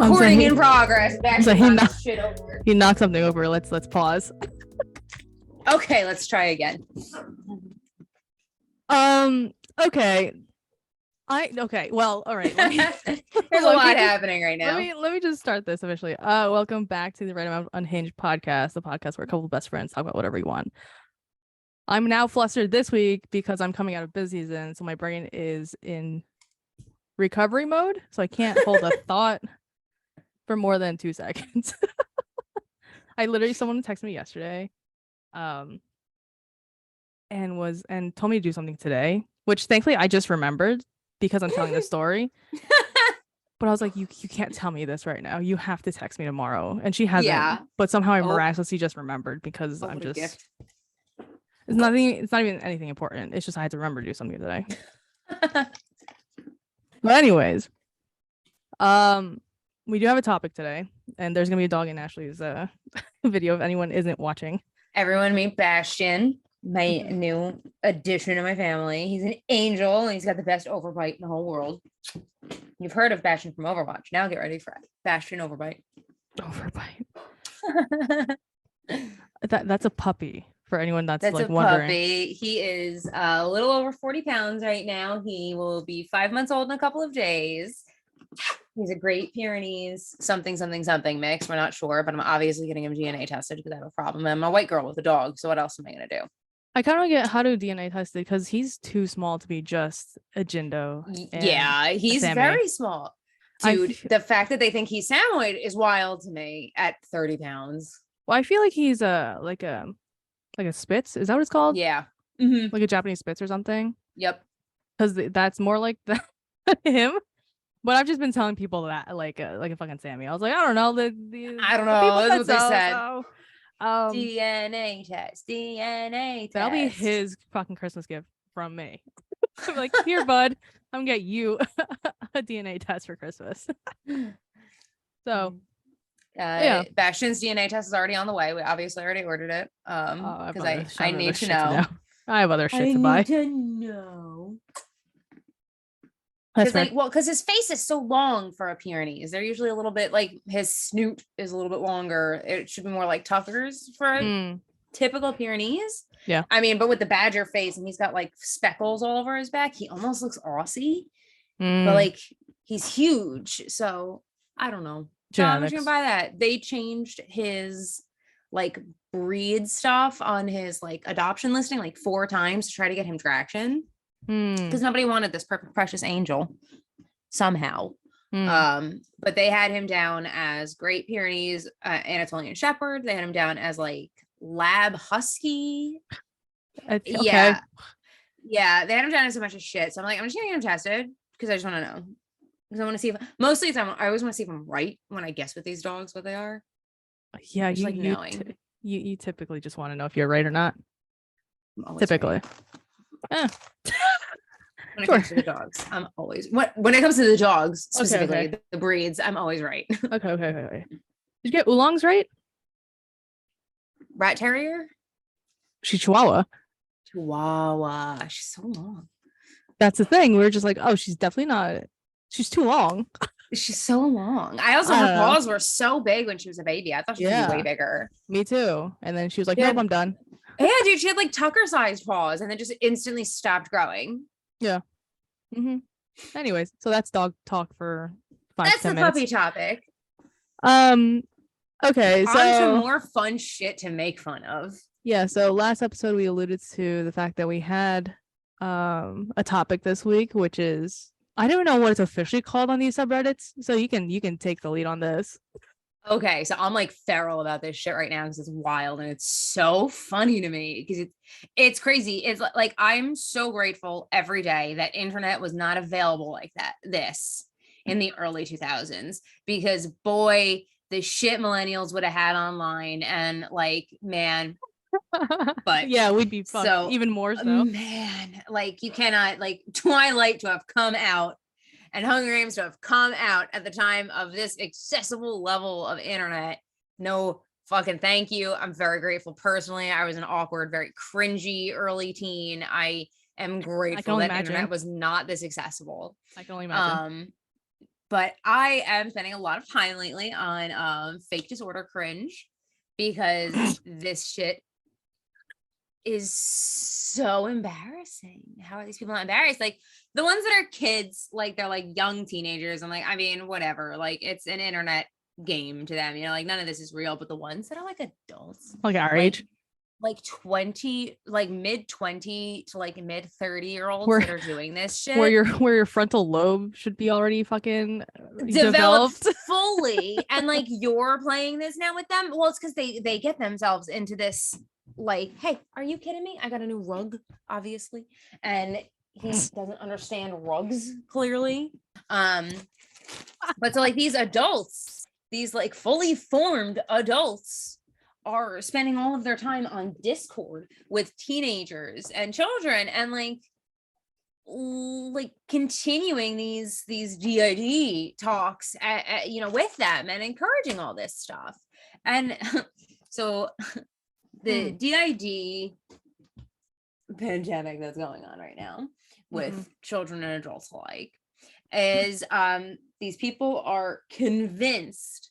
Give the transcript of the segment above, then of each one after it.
Recording in progress. He knocked something over. Let's pause. Okay, let's try again. Okay. Well, all right. There's a lot happening right now. Let me just start this officially. Welcome back to the Right Amount Unhinged podcast, the podcast where a couple of best friends talk about whatever you want. I'm now flustered this week because I'm coming out of busy season, so my brain is in recovery mode, so I can't hold a thought for more than 2 seconds. Someone texted me yesterday, and told me to do something today, which thankfully I just remembered because I'm telling the story. But I was like, you can't tell me this right now. You have to text me tomorrow. And she hasn't. Yeah. But somehow I miraculously just remembered because I'm just gift. It's not even anything important. It's just I had to remember to do something today. But anyways, we do have a topic today, and there's gonna be a dog in Ashley's video if anyone isn't watching. Everyone meet Bastion, my new addition to my family. He's an angel, and he's got the best overbite in the whole world. You've heard of Bastion from Overwatch. Now get ready for Bastion Overbite. Overbite. That's a puppy. For anyone that's like a wondering. Puppy. He is a little over 40 pounds right now. He will be 5 months old in a couple of days. He's a Great Pyrenees something mix. We're not sure, but I'm obviously getting him DNA tested because I have a problem. I'm a white girl with a dog, so what else am I gonna do? I kind of get how to DNA test it because he's too small to be just a Jindo. Yeah, he's very small. Dude, the fact that they think he's Samoyed is wild to me at 30 pounds. Well, I feel like he's like a Spitz. Is that what it's called? Yeah. Mm-hmm. Like a Japanese Spitz or something. Yep. Because that's more like him. But I've just been telling people that like a fucking Sammy. I was like, I don't know. I don't know. That's what they said. So, DNA test. That'll be his fucking Christmas gift from me. I'm like, here, bud. I'm gonna get you a DNA test for Christmas. So. Yeah, Bastion's DNA test is already on the way. We obviously already ordered it. Because I need to know. I have other shit to buy. I need to know. Because his face is so long for a Pyrenees. They're usually a little bit like his snoot is a little bit longer. It should be more like Tucker's for a typical Pyrenees. Yeah. I mean, but with the badger face and he's got like speckles all over his back, he almost looks Aussie. But like he's huge. So I don't know. I'm just gonna buy that. They changed his like breed stuff on his like adoption listing like 4 times to try to get him traction because nobody wanted this precious angel somehow. But they had him down as Great Pyrenees, Anatolian Shepherd. They had him down as like Lab Husky. Okay. Yeah, they had him down as a bunch of shit. So I'm like, I'm just gonna get him tested because I just want to know. Because I want to see if mostly it's I always want to see if I'm right when I guess with these dogs what they are. Yeah, you typically just want to know if you're right or not. Typically. Right. When it comes to the dogs, I'm always when it comes to the dogs specifically, the breeds, I'm always right. Okay. Did you get Oolong's right? Rat Terrier? She's Chihuahua. She's so long. That's the thing. We were just like, oh, she's definitely not. She's too long. She's so long. Her paws were so big when she was a baby. I thought she was way bigger. Me too. And then she was like, nope, I'm done. Yeah, dude, she had like Tucker-sized paws and then just instantly stopped growing. Yeah. Anyways, so that's dog talk for 5 That's the minutes. Puppy topic. Okay, so on to more fun shit to make fun of. Yeah, so last episode we alluded to the fact that we had a topic this week, which is I don't know what it's officially called on these subreddits, so you can take the lead on this. Okay, so I'm like feral about this shit right now because it's wild and it's so funny to me because it's crazy. It's like I'm so grateful every day that internet was not available like this in the early 2000s because boy, the shit millennials would have had online and like man. But yeah, we'd be fucked so even more so. Man, like you cannot like Twilight to have come out and Hunger Games to have come out at the time of this accessible level of internet. No fucking thank you. I'm very grateful personally. I was an awkward, very cringy early teen. I am grateful that internet was not this accessible. I can only imagine. But I am spending a lot of time lately on fake disorder cringe because this shit is so embarrassing. How are these people not embarrassed? Like the ones that are kids, like they're like young teenagers. I'm like, I mean, whatever. Like it's an internet game to them, you know, like none of this is real. But the ones that are like adults, like our age, like 20, like mid 20 to like mid 30-year-olds that are doing this shit, where your frontal lobe should be already fucking developed fully, and like you're playing this now with them. Well, it's because they get themselves into this. Like, hey, are you kidding me? I got a new rug, obviously, and he doesn't understand rugs clearly. But so like these adults, these like fully formed adults, are spending all of their time on Discord with teenagers and children, and like continuing these DID talks, you know, with them and encouraging all this stuff, and so. The DID pandemic that's going on right now with children and adults alike is these people are convinced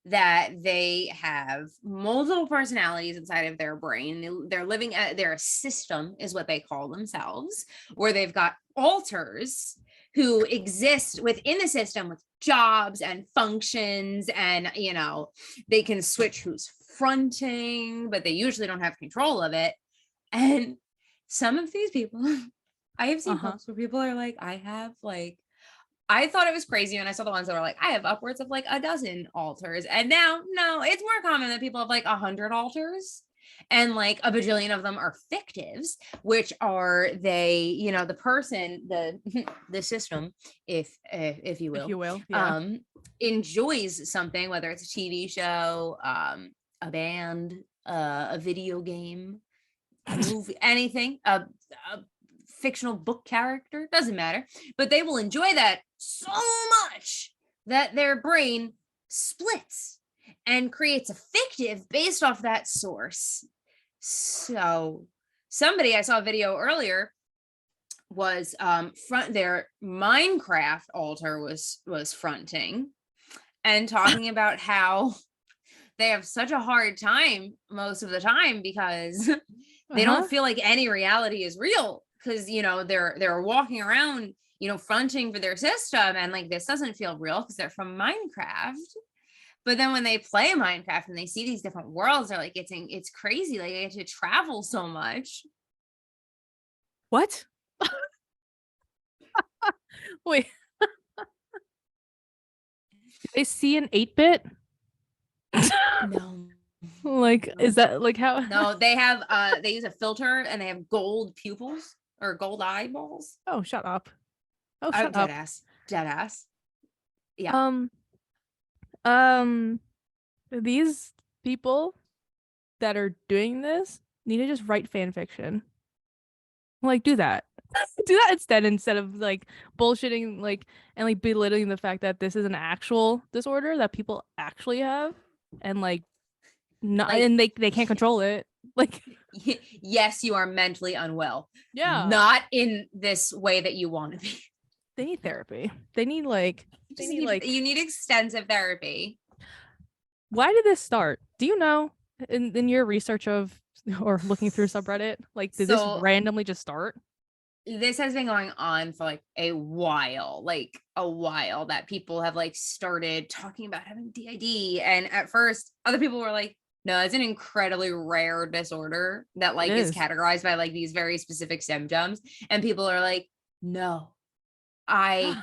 that they have multiple personalities inside of their brain. They're living at their system is what they call themselves, where they've got alters who exist within the system with jobs and functions, and you know, they can switch who's fronting, but they usually don't have control of it. And some of these people, I have seen posts where people are like, I thought it was crazy when I saw the ones that were like, I have upwards of like a dozen alters. And now, no, it's more common that people have like 100 alters. And like a bajillion of them are fictives, which are they, you know, the person, the system, if you will, yeah. Enjoys something, whether it's a TV show, a band, a video game, a movie, anything, a fictional book character, doesn't matter, but they will enjoy that so much that their brain splits and creates a fictive based off that source. So I saw a video earlier was their Minecraft alter was fronting and talking about how they have such a hard time most of the time because they don't feel like any reality is real, because you know they're walking around, you know, fronting for their system, and like this doesn't feel real because they're from Minecraft. But then when they play Minecraft and they see these different worlds, they're like, it's crazy. Like they get to travel so much. What? Wait. Did they see an 8-bit? No. Like, is that like how? No, they have they use a filter and they have gold pupils or gold eyeballs. Oh, shut up. Oh, shut up. Dead ass. Yeah. These people that are doing this need to just write fan fiction. Like, do that. Do that instead of like bullshitting, like, and like belittling the fact that this is an actual disorder that people actually have, and like not, like, and they can't control it. Like, yes, you are mentally unwell. Yeah. Not in this way that you want to be. They need therapy. They need you need extensive therapy. Why did this start? Do you know in your research of or looking through subreddit? Like, did this randomly just start? This has been going on for like a while, that people have like started talking about having DID. And at first other people were like, no, it's an incredibly rare disorder that like is categorized by like these very specific symptoms. And people are like, no, I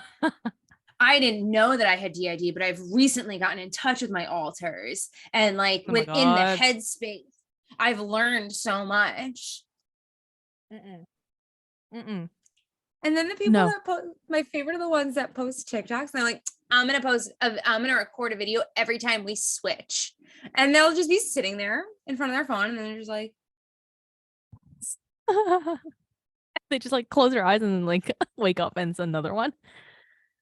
didn't know that I had DID, but I've recently gotten in touch with my alters, and like within the headspace, I've learned so much. And then the people that post, my favorite are the ones that post TikToks, and they're like, I'm gonna record a video every time we switch, and they'll just be sitting there in front of their phone, and then they're just like, they just like close their eyes and then like wake up and it's another one.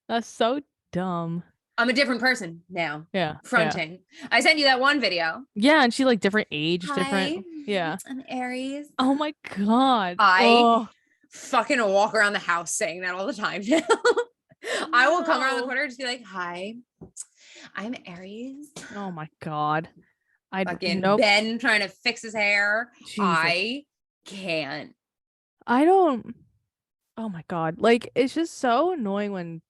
That's so dumb. I'm a different person now. Yeah. Fronting. Yeah. I sent you that one video. Yeah, and she like different age, different. Yeah. I'm Aries. Oh my god. I fucking walk around the house saying that all the time now. I will come around the corner and just be like, hi, I'm Aries. Oh my God. Ben trying to fix his hair. Jesus. I can't. I don't. Oh my God. Like, it's just so annoying when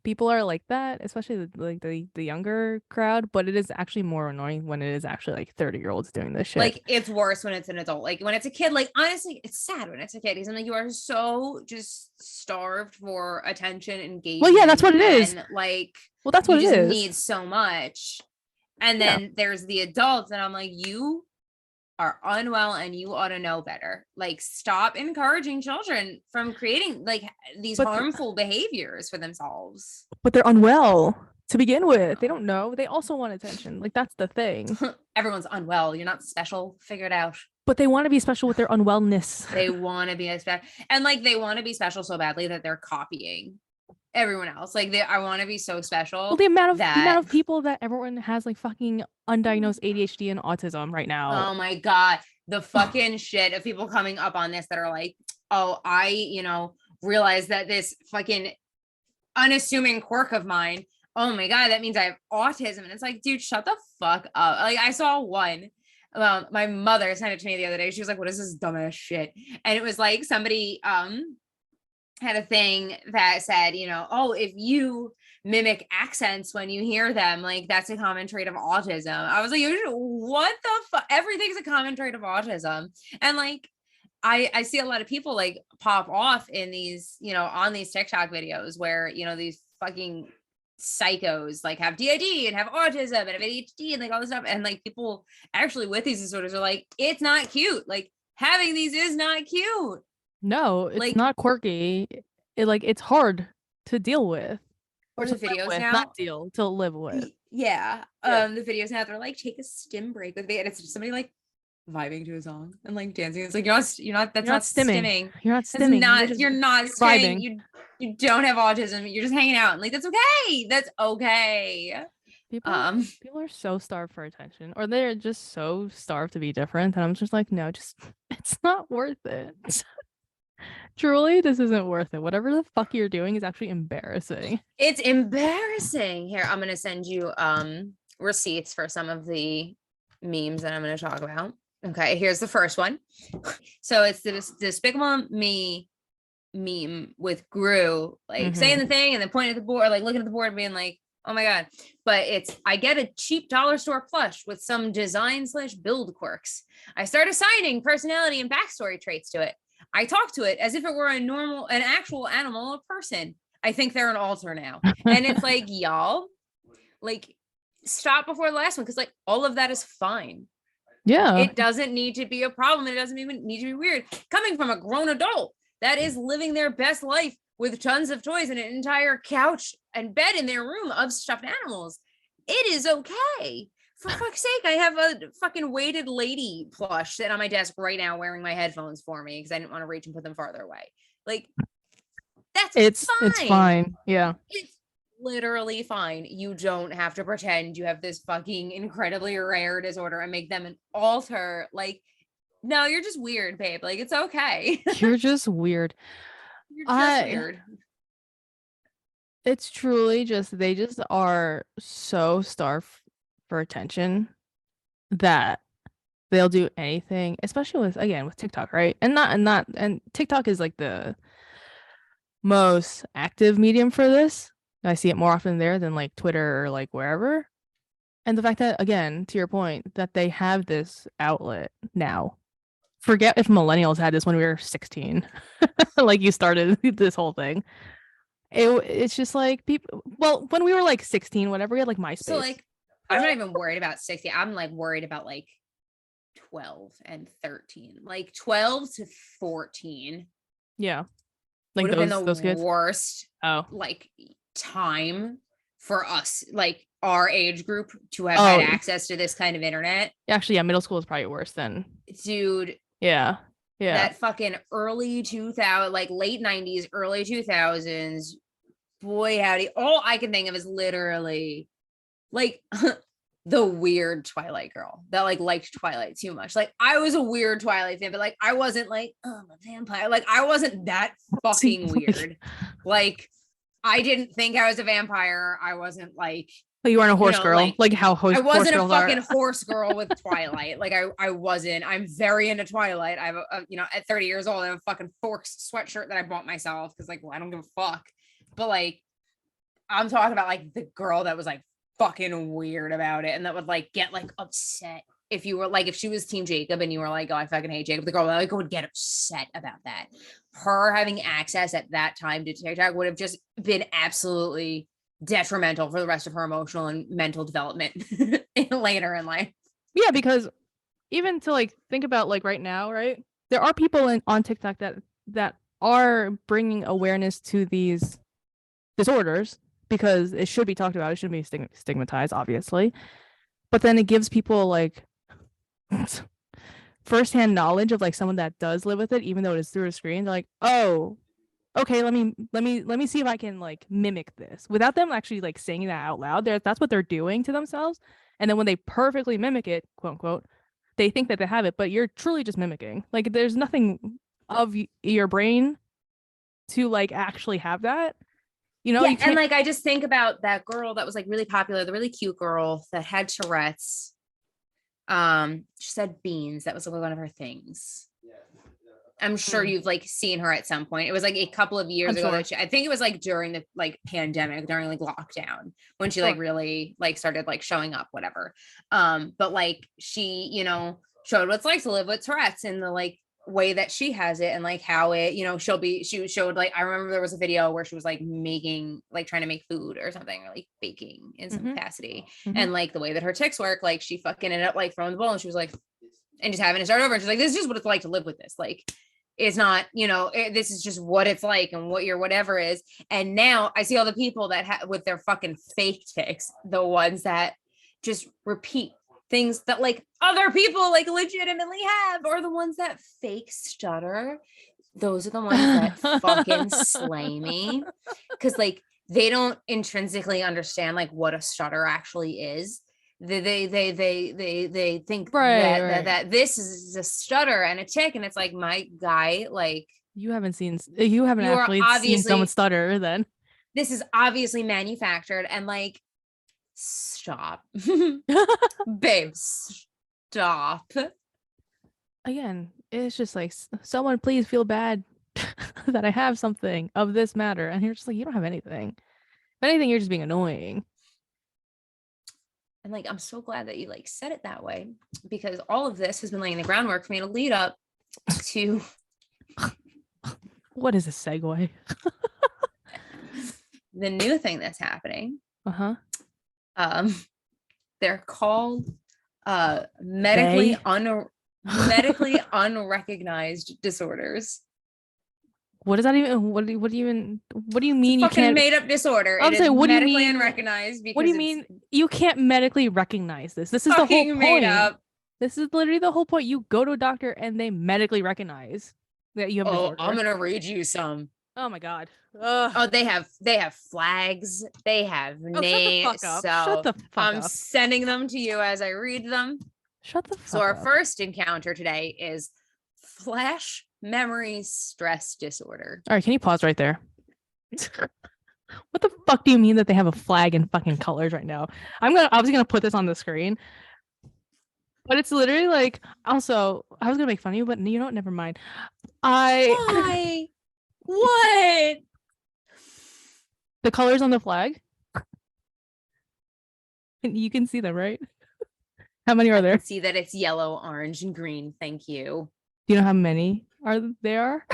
people are like that, especially the younger crowd, but it is actually more annoying when it is actually like 30-year-olds doing this shit. Like, it's worse when it's an adult. Like, when it's a kid, like, honestly, it's sad when it's a kid. He's like, you are so just starved for attention, engagement. Well, yeah, that's what it is. Like, well, that's what it is. You just need so much. And then there's the adults, and I'm like, you are unwell and you ought to know better. Like, stop encouraging children from creating like these harmful behaviors for themselves. But they're unwell to begin with. They don't know. They also want attention. Like, that's the thing. Everyone's unwell. You're not special. Figure it out. But they want to be special with their unwellness. They want to be special. And like, they want to be special so badly that they're copying everyone else. Like, I want to be so special. Well, the amount of people that everyone has like fucking undiagnosed ADHD and autism right now. Oh my God. The fucking shit of people coming up on this that are like, oh, I, realize that this fucking unassuming quirk of mine, oh my God, that means I have autism. And it's like, dude, shut the fuck up. Like, I saw one. My mother sent it to me the other day. She was like, what is this dumbass shit? And it was like somebody had a thing that said, oh, if you mimic accents when you hear them, like, that's a common trait of autism. I was like, what the fuck? Everything's a common trait of autism. And like, I see a lot of people like pop off in these, on these TikTok videos where, these fucking psychos like have DID and have autism and have ADHD and like all this stuff. And like, people actually with these disorders are like, it's not cute. Like, having these is not cute. No, it's like, not quirky. It's hard to deal with. Or the videos now, not to live with. Yeah. The videos now, they're like, take a stim break with me, and it's just somebody like vibing to a song and like dancing. It's like, that's not stimming. You're not stimming. You're not stimming. You don't have autism. You're just hanging out. And like, that's okay. That's okay. People are so starved for attention, or they're just so starved to be different. And I'm just like, no, it's not worth it. Truly, this isn't worth it. Whatever the fuck you're doing is actually embarrassing. It's embarrassing. Here, I'm gonna send you receipts for some of the memes that I'm gonna talk about. Okay, here's the first one. So it's the Despicable Me meme with Gru like saying the thing and then pointing at the board, like looking at the board, being like, oh my God. But it's, I get a cheap dollar store plush with some design/build quirks. I start assigning personality and backstory traits to it. I talk to it as if it were an actual animal, a person. I think they're an alter now. And it's like, y'all, like, stop before the last one, because like all of that is fine. Yeah. It doesn't need to be a problem. It doesn't even need to be weird. Coming from a grown adult that is living their best life with tons of toys and an entire couch and bed in their room of stuffed animals, it is okay. For fuck's sake, I have a fucking weighted lady plush sitting on my desk right now wearing my headphones for me because I didn't want to reach and put them farther away. Like, it's fine. It's fine. Yeah. It's literally fine. You don't have to pretend you have this fucking incredibly rare disorder and make them an alter. Like, no, you're just weird, babe. Like, it's okay. You're just weird. You're just weird. It's truly just, they just are so starved for attention that they'll do anything, especially with TikTok, right? And TikTok is like the most active medium for this. I see it more often there than like Twitter or like wherever. And the fact that, again, to your point, that they have this outlet now. Forget if millennials had this when we were 16. Like, you started this whole thing. It's just like people, well, when we were like 16, whatever, we had like MySpace. So like, I'm not even worried about 60. I'm like worried about like 12 and 13, like 12 to 14. Yeah. Like would have been the kids? Worst like time for us, like our age group, to have had access to this kind of internet. Actually, yeah, middle school is probably worse than. Dude. Yeah. Yeah. That fucking early 2000, like late 90s, early 2000s. Boy, howdy. All I can think of is literally like the weird Twilight girl that like liked Twilight too much. Like I was a weird Twilight fan, but like I wasn't like, oh, I'm a vampire. Like I wasn't that fucking weird. Like I didn't think I was a vampire. I wasn't like, you weren't a horse girl, like how I wasn't a fucking horse girl with Twilight. Like I wasn't. I'm very into Twilight. I have at 30 years old, I have a fucking Forks sweatshirt that I bought myself because like, well, I don't give a fuck. But like, I'm talking about like the girl that was like fucking weird about it and that would like get like upset if you were like, if she was Team Jacob and you were like, oh, I fucking hate Jacob, the girl like would get upset about that. Her having access at that time to TikTok would have just been absolutely detrimental for the rest of her emotional and mental development later in life. Yeah, because even to like think about like right now, right? There are people on TikTok that are bringing awareness to these disorders because it should be talked about. It shouldn't be stigmatized, obviously. But then it gives people like firsthand knowledge of like someone that does live with it, even though it is through a screen. They're like, oh, okay, let me see if I can like mimic this without them actually like saying that out loud. That's what they're doing to themselves. And then when they perfectly mimic it, quote unquote, they think that they have it, but you're truly just mimicking. Like there's nothing of your brain to like actually have that. Yeah, and like I just think about that girl that was like really popular, the really cute girl that had Tourette's. She said beans. That was one of her things. I'm sure you've like seen her at some point. It was like a couple of years ago. Sure. I think it was like during the like pandemic, during like lockdown, when she like really like started like showing up, whatever. But like she, showed what it's like to live with Tourette's in the like way that she has it and like how it, she showed like, I remember there was a video where she was like making, like trying to make food or something, or like baking in some capacity. And like the way that her tics work, like she fucking ended up like throwing the bowl and she was like, and just having to start over. And she's like, this is just what it's like to live with this. Like, it's not, this is just what it's like and what your whatever is. And now I see all the people that with their fucking fake tics, the ones that just repeat things that like other people like legitimately have, or the ones that fake stutter. Those are the ones that fucking slay me. Cause like they don't intrinsically understand like what a stutter actually is. They think that this is a stutter and a tic, and it's like, my guy, like you haven't actually seen someone stutter. Then this is obviously manufactured, and like, stop, babe, stop. Again, it's just like, someone please feel bad that I have something of this matter, and you're just like, you don't have anything. If anything, you're just being annoying. And like, I'm so glad that you like said it that way, because all of this has been laying the groundwork for me to lead up to. What is a segue? The new thing that's happening. They're called medically unrecognized disorders. What does that even? What do you mean you can't? Made up disorder. It is medically unrecognized. What do you mean you can't medically recognize this? This is the whole point. This is literally the whole point. You go to a doctor and they medically recognize that you have disorder. I'm gonna read you some. Oh my god. Oh, they have flags. They have names. Shut the fuck up. I'm sending them to you as I read them. Shut the fuck up. So our first encounter today is flash memory stress disorder. All right, can you pause right there? What the fuck do you mean that they have a flag in fucking colors right now? I'm obviously gonna put this on the screen, but it's literally like, also, I was gonna make fun of you, but you know what? Never mind. Why? What? The colors on the flag? You can see them, right? How many are there? I can see that it's yellow, orange, and green. Thank you. Do you know how many there are?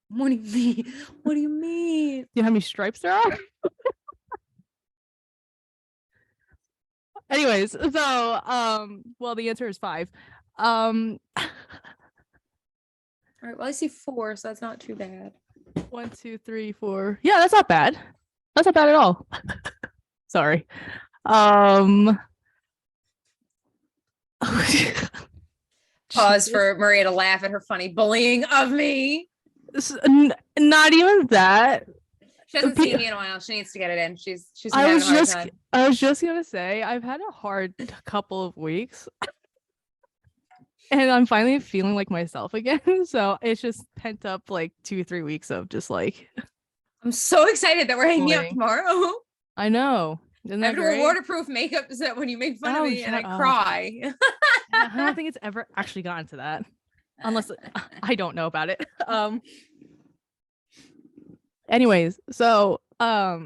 What do you mean? What do you mean? Do you know how many stripes there are? Anyways, so well, the answer is 5. All right, well, I see 4, so that's not too bad. 1, 2, 3, 4. Yeah, that's not bad. That's not bad at all. Sorry. Pause for Maria to laugh at her funny bullying of me. Not even that. She hasn't seen me in a while. She needs to get it in. She's having a hard time. I was just gonna say I've had a hard couple of weeks. And I'm finally feeling like myself again. So it's just pent up like 2-3 weeks of just like. I'm so excited that we're hanging out tomorrow. I know. Isn't that I have to wear waterproof makeup so that when you make fun of me and I cry. I don't think it's ever actually gotten to that. Unless I don't know about it. Anyways, so I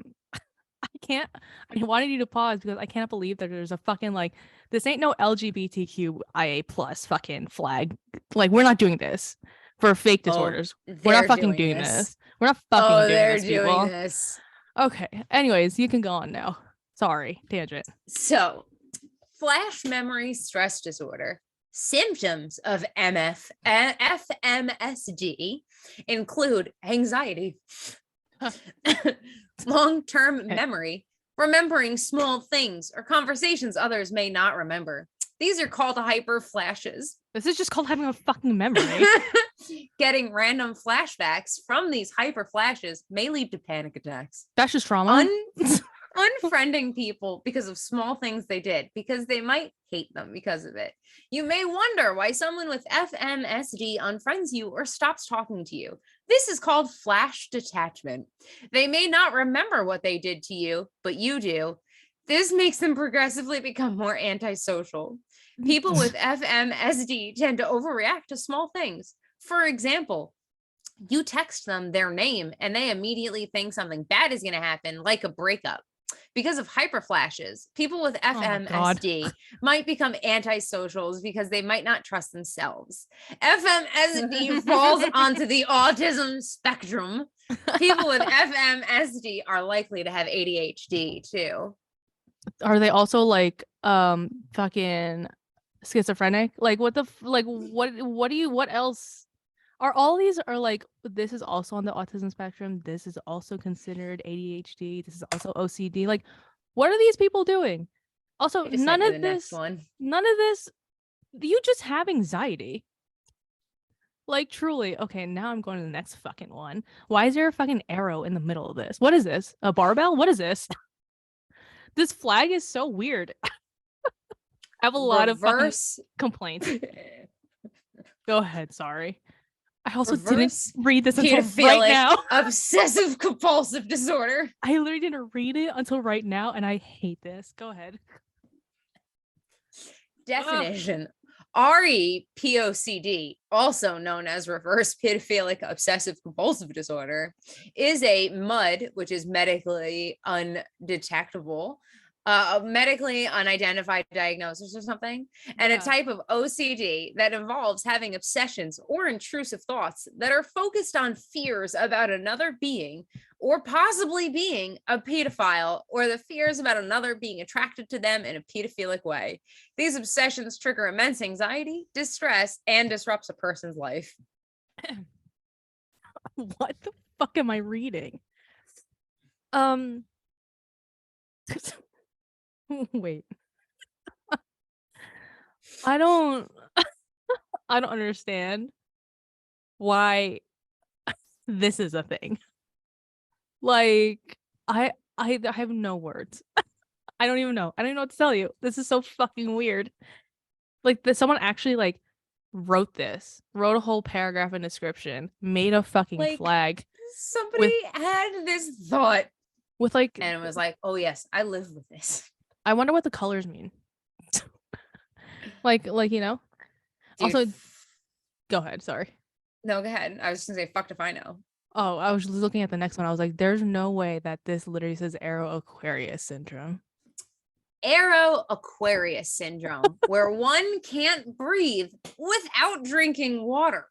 wanted you to pause because I can't believe that there's a fucking like this ain't no LGBTQIA plus fucking flag. Like we're not doing this for fake disorders. We're not fucking doing this. We're not fucking doing this, people. This. Okay. Anyways, you can go on now. Sorry, tangent. So, flash memory stress disorder. Symptoms of FMSD include anxiety, long-term memory, remembering small things or conversations others may not remember. These are called hyper flashes. This is just called having a fucking memory. Getting random flashbacks from these hyper flashes may lead to panic attacks. That's just trauma. Unfriending people because of small things they did, because they might hate them because of it. You may wonder why someone with FMSD unfriends you or stops talking to you. This is called flash detachment. They may not remember what they did to you, but you do. This makes them progressively become more antisocial. People with FMSD tend to overreact to small things. For example, you text them their name and they immediately think something bad is going to happen, like a breakup. Because of hyperflashes, people with FMSD might become antisocials because they might not trust themselves. FMSD falls onto the autism spectrum. People with FMSD are likely to have ADHD too. Are they also like fucking schizophrenic? Like what else? Are all these are like, this is also on the autism spectrum. This is also considered ADHD. This is also OCD. Like, what are these people doing? Also, none of this, you just have anxiety. Like, truly. Okay, now I'm going to the next fucking one. Why is there a fucking arrow in the middle of this? What is this? A barbell? What is this? This flag is so weird. I have a lot of fucking complaints. Go ahead, sorry. I also didn't read this until right now. Obsessive compulsive disorder. I literally didn't read it until right now, and I hate this. Go ahead. Definition. REPOCD, also known as reverse pedophilic obsessive compulsive disorder, is a MUD, which is medically undetectable, medically unidentified diagnosis or something, and a type of OCD that involves having obsessions or intrusive thoughts that are focused on fears about another being or possibly being a pedophile, or the fears about another being attracted to them in a pedophilic way. These obsessions trigger immense anxiety, distress, and disrupts a person's life. What the fuck am I reading? Wait. I don't understand why this is a thing. Like, I have no words. I don't even know. I don't even know what to tell you. This is so fucking weird. Like, someone actually like wrote a whole paragraph and description, made a fucking flag. Somebody had this thought with like, and it was like, oh yes, I live with this. I wonder what the colors mean. like, you know. Dude. Also, go ahead. Sorry. No, go ahead. I was just gonna say, fuck if I know. Oh, I was looking at the next one. I was like, there's no way that this literally says Arrow Aquarius syndrome. Arrow Aquarius syndrome, where one can't breathe without drinking water.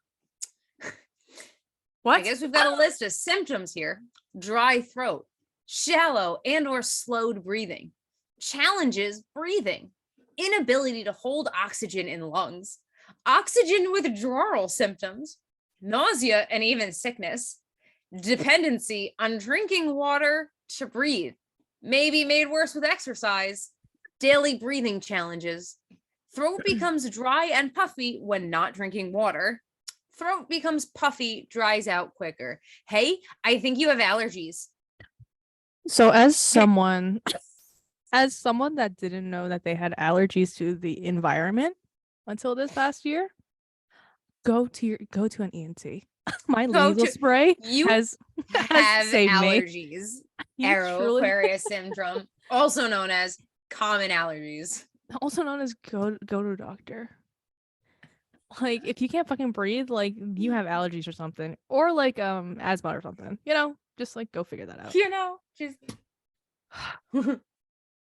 What? I guess we've got a list of symptoms here: dry throat, shallow and or slowed breathing, challenges breathing, inability to hold oxygen in lungs, oxygen withdrawal symptoms, nausea and even sickness, dependency on drinking water to breathe, may be made worse with exercise, daily breathing challenges, throat becomes dry and puffy when not drinking water, throat becomes puffy, dries out quicker. Hey, I think you have allergies. So as someone that didn't know that they had allergies to the environment until this past year, go to an ENT. My nasal spray has saved allergies. Me. Aeroquarius syndrome, also known as common allergies. Also known as go to a doctor. Like, if you can't fucking breathe, like, you have allergies or something, or like asthma or something, just like go figure that out. Just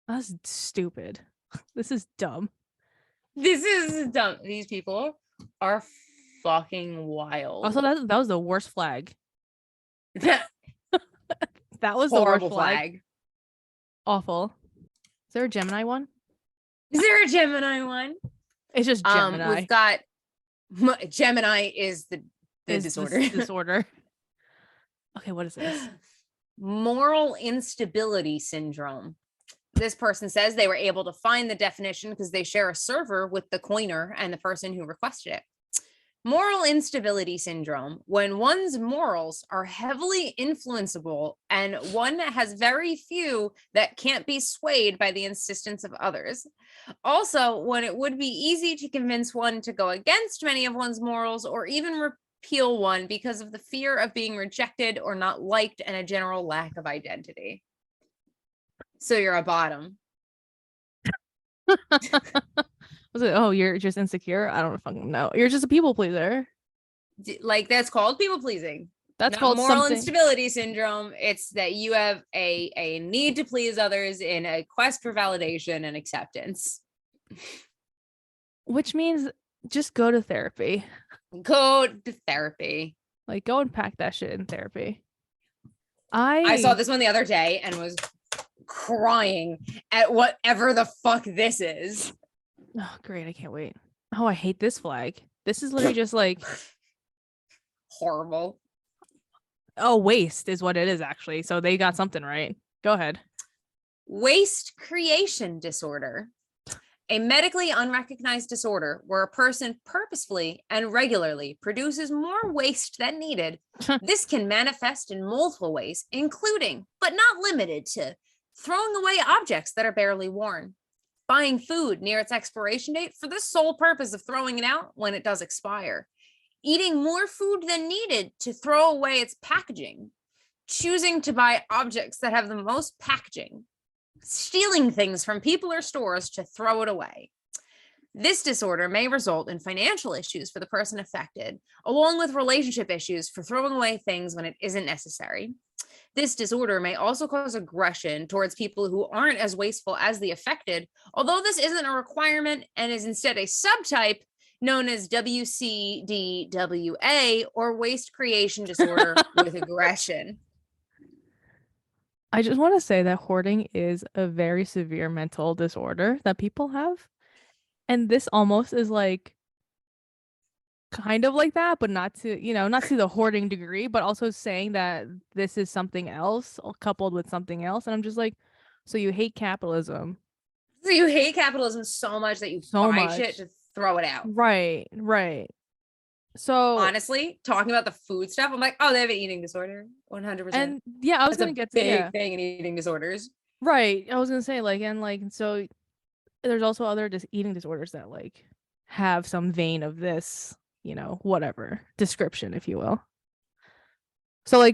That's stupid. This is dumb. These people are fucking wild. Also, that was the worst flag. That was horrible the worst flag. Awful. Is there a Gemini one? Is there a Gemini one? It's just Gemini. We've got Gemini is the disorder. Disorder. Okay, what is this? Moral instability syndrome. This person says they were able to find the definition because they share a server with the coiner and the person who requested it. Moral instability syndrome, when one's morals are heavily influenceable and one has very few that can't be swayed by the insistence of others. Also, when it would be easy to convince one to go against many of one's morals or even repeal one because of the fear of being rejected or not liked and a general lack of identity. So you're a bottom. Was it, oh, you're just insecure? I don't fucking know. You're just a people pleaser. Like, that's called people pleasing. That's not called moral instability syndrome. It's that you have a need to please others in a quest for validation and acceptance. Which means just go to therapy. Go to therapy. Like, go and pack that shit in therapy. I saw this one the other day and was crying at whatever the fuck this is. Oh, great. I can't wait. Oh, I hate this flag. This is literally just like horrible. Oh, waste is what it is, actually. So they got something right. Go ahead. Waste creation disorder. A medically unrecognized disorder where a person purposefully and regularly produces more waste than needed. This can manifest in multiple ways, including, but not limited to, throwing away objects that are barely worn, buying food near its expiration date for the sole purpose of throwing it out when it does expire, eating more food than needed to throw away its packaging, choosing to buy objects that have the most packaging, stealing things from people or stores to throw it away. This disorder may result in financial issues for the person affected, along with relationship issues for throwing away things when it isn't necessary. This disorder may also cause aggression towards people who aren't as wasteful as the affected, although this isn't a requirement and is instead a subtype known as WCDWA, or waste creation disorder with aggression. I just want to say that hoarding is a very severe mental disorder that people have. And this almost is like kind of like that, but not to the hoarding degree, but also saying that this is something else coupled with something else. And I'm just like, so you hate capitalism. So you hate capitalism so much that you buy shit to throw it out. Right. So honestly, talking about the food stuff, I'm like, oh, they have an eating disorder. 100%. And yeah, I was going to get to big thing in eating disorders. Right. I was going to say, like, and like, so there's also other eating disorders that like have some vein of this, whatever description, if you will. So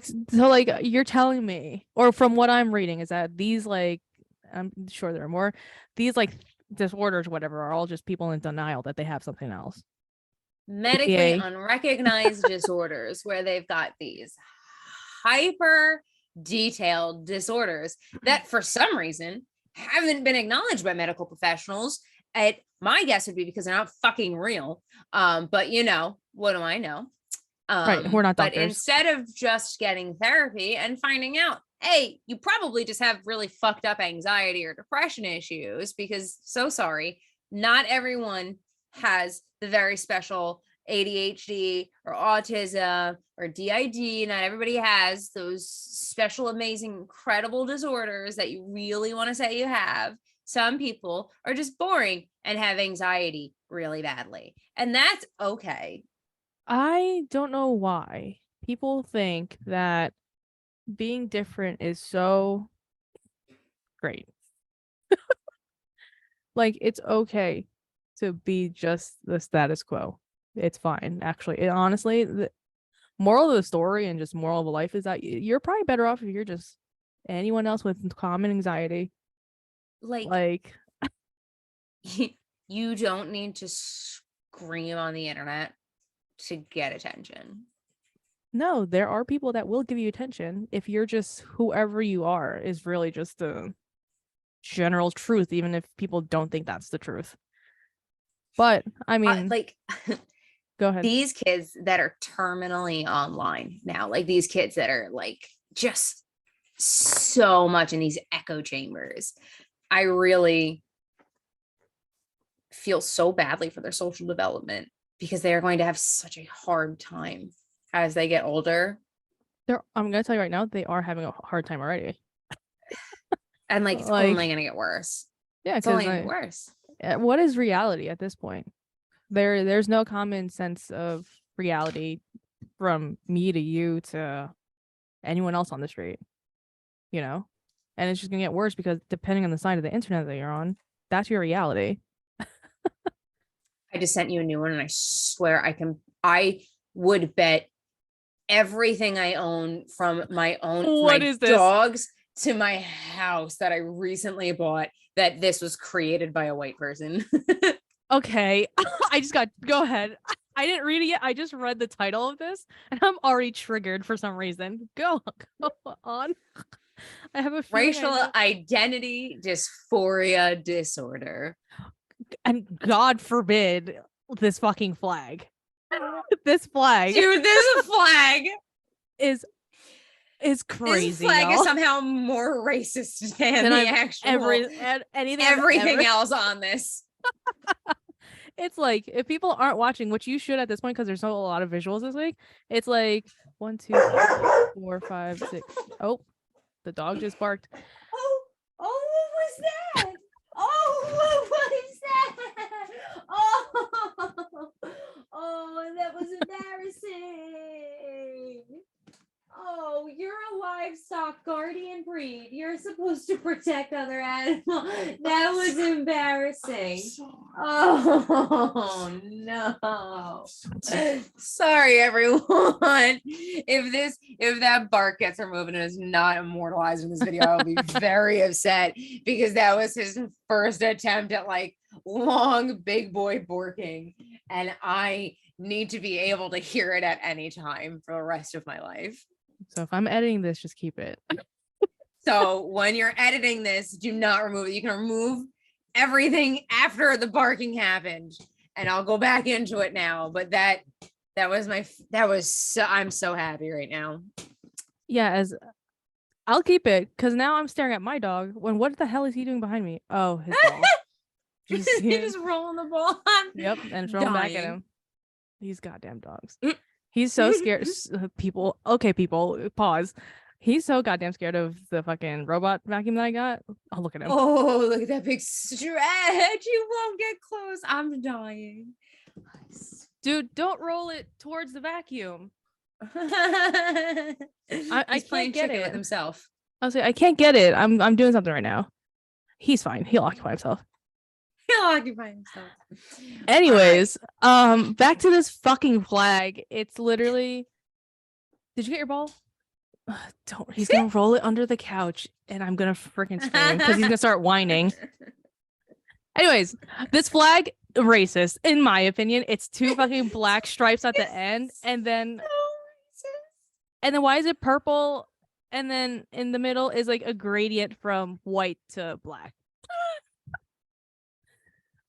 you're telling me, or from what I'm reading, is that these, like, I'm sure there are more, these like disorders, whatever, are all just people in denial that they have something else. Medically unrecognized disorders where they've got these hyper detailed disorders that for some reason haven't been acknowledged by medical professionals. My guess would be because they're not fucking real. But what do I know? Right, we're not doctors. But instead of just getting therapy and finding out, hey, you probably just have really fucked up anxiety or depression issues, because so sorry, not everyone has the very special ADHD or autism or DID. Not everybody has those special, amazing, incredible disorders that you really want to say you have. Some people are just boring and have anxiety really badly, and that's okay. I don't know why people think that being different is so great. Like, it's okay to be just the status quo. It's fine, actually. Honestly, the moral of the story and just moral of life is that you're probably better off if you're just anyone else with common anxiety. Like you don't need to scream on the internet to get attention. No, there are people that will give you attention if you're just whoever you are is really just a general truth, even if people don't think that's the truth. But I mean, go ahead. These kids that are terminally online now, like these kids that are like just so much in these echo chambers, I really feel so badly for their social development because they are going to have such a hard time as they get older. I'm gonna tell you right now, they are having a hard time already. And like it's only gonna get worse. Yeah, it's only gonna get worse. What is reality at this point? There's no common sense of reality from me to you to anyone else on the street, you know? And it's just gonna get worse because depending on the side of the internet that you're on, that's your reality. I just sent you a new one and I swear I would bet everything I own, from my own dogs to my house that I recently bought, that this was created by a white person. Okay. Go ahead. I didn't read it yet. I just read the title of this and I'm already triggered for some reason. Go on. I have a racial identity dysphoria disorder. And God forbid this fucking flag. This flag. Dude, this flag is crazy. This flag is somehow more racist than the actual everything else on this. It's like, if people aren't watching, which you should at this point because there's a lot of visuals this week, it's like 1, 2, 3, 4, 5, 6. Oh, the dog just barked. Oh, what was that? Oh, what was that? Oh, that was embarrassing. Oh, you're a livestock guardian breed. You're supposed to protect other animals. That was embarrassing. Oh, no. Sorry, everyone. If that bark gets removed and is not immortalized in this video, I'll be very upset because that was his first attempt at like long big boy barking. And I need to be able to hear it at any time for the rest of my life. So if I'm editing this, just keep it. So when you're editing this, do not remove it. You can remove everything after the barking happened, and I'll go back into it now. But I'm so happy right now. Yeah, I'll keep it because now I'm staring at my dog. What the hell is he doing behind me? Oh, his ball. He's just rolling the ball. Yep, and throwing back at him. These goddamn dogs. He's so scared. People, pause. He's so goddamn scared of the fucking robot vacuum that I got. Oh, look at him. Oh, look at that big stretch. You won't get close. I'm dying. Dude, don't roll it towards the vacuum. I can't get it with himself. I'll say I can't get it. I'm doing something right now. He's fine. He'll occupy himself. Anyways, back to this fucking flag. It's literally. Did you get your ball? Don't. He's gonna roll it under the couch, and I'm gonna freaking scream because he's gonna start whining. Anyways, this flag racist, in my opinion. It's 2 fucking black stripes at the end, and then why is it purple? And then in the middle is like a gradient from white to black.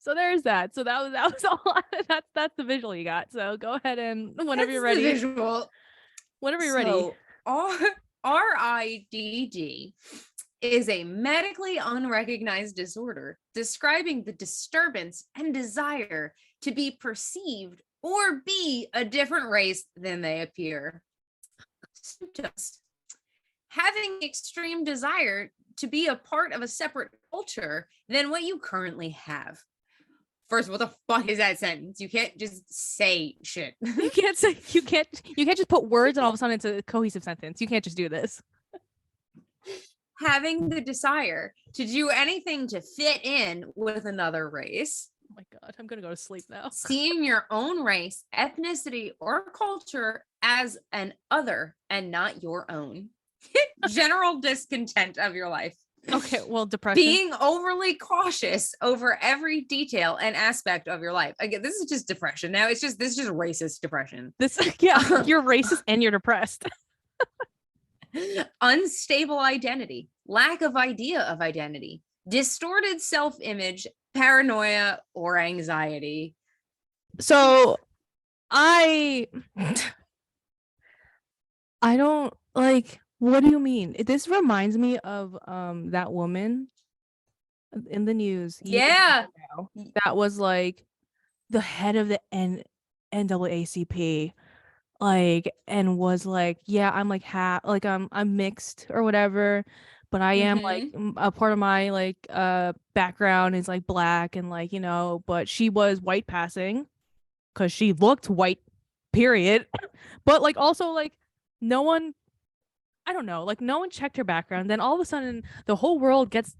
So there's that. So that was all. That's the visual you got. So go ahead and whenever you're ready. Whenever you're ready. RIDD is a medically unrecognized disorder describing the disturbance and desire to be perceived or be a different race than they appear. Symptoms: having extreme desire to be a part of a separate culture than what you currently have. First, what the fuck is that sentence? You can't just say shit. You can't just put words and all of a sudden it's a cohesive sentence. You can't just do this. having the desire to do anything to fit in with another race. Oh my God, I'm gonna go to sleep now. Seeing your own race, ethnicity, or culture as an other and not your own. General discontent of your life. Okay, well, depression. Being overly cautious over every detail and aspect of your life. Again, this is just depression. Now this is just racist depression. You're racist and you're depressed. Unstable identity, lack of idea of identity, distorted self-image, paranoia, or anxiety. So I don't like, what do you mean? This reminds me of that woman in the news. Yeah. That was like the head of the NAACP, like, and was like, yeah, I'm like I'm mixed or whatever, but I am like a part of my like background is like black and like, you know, but she was white passing because she looked white, period. But like also like no one, I don't know, like no one checked her background. Then all of a sudden the whole world gets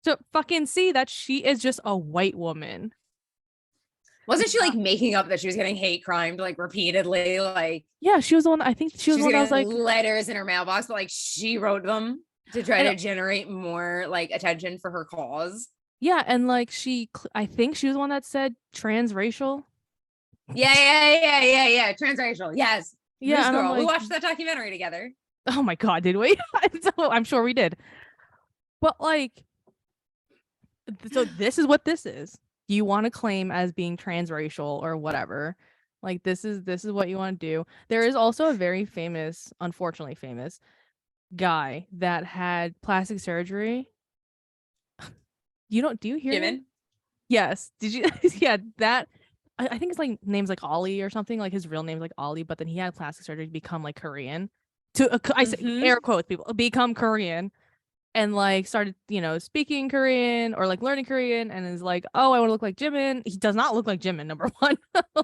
to fucking see that she is just a white woman. Wasn't she like making up that she was getting hate crimed like repeatedly? Like, yeah, she was the one. I think she was the one that was like letters in her mailbox, but like she wrote them to try to generate more like attention for her cause. Yeah, and like I think she was the one that said transracial. Yeah. Transracial. Yes. Yeah, girl. Like, we watched that documentary together. Oh my God, did we? I'm sure we did. But like, so this is what this is. You want to claim as being transracial or whatever. Like this is what you want to do. There is also a very famous, unfortunately famous guy that had plastic surgery. Do you hear him? Yes. Did you? Yeah, that I think his like name's like Ollie or something. Like his real name's like Ollie, but then he had plastic surgery to become like Korean. I say air quotes, people, become Korean. And like started, you know, speaking Korean or like learning Korean, and is like, oh, I want to look like Jimin. He does not look like Jimin, number one.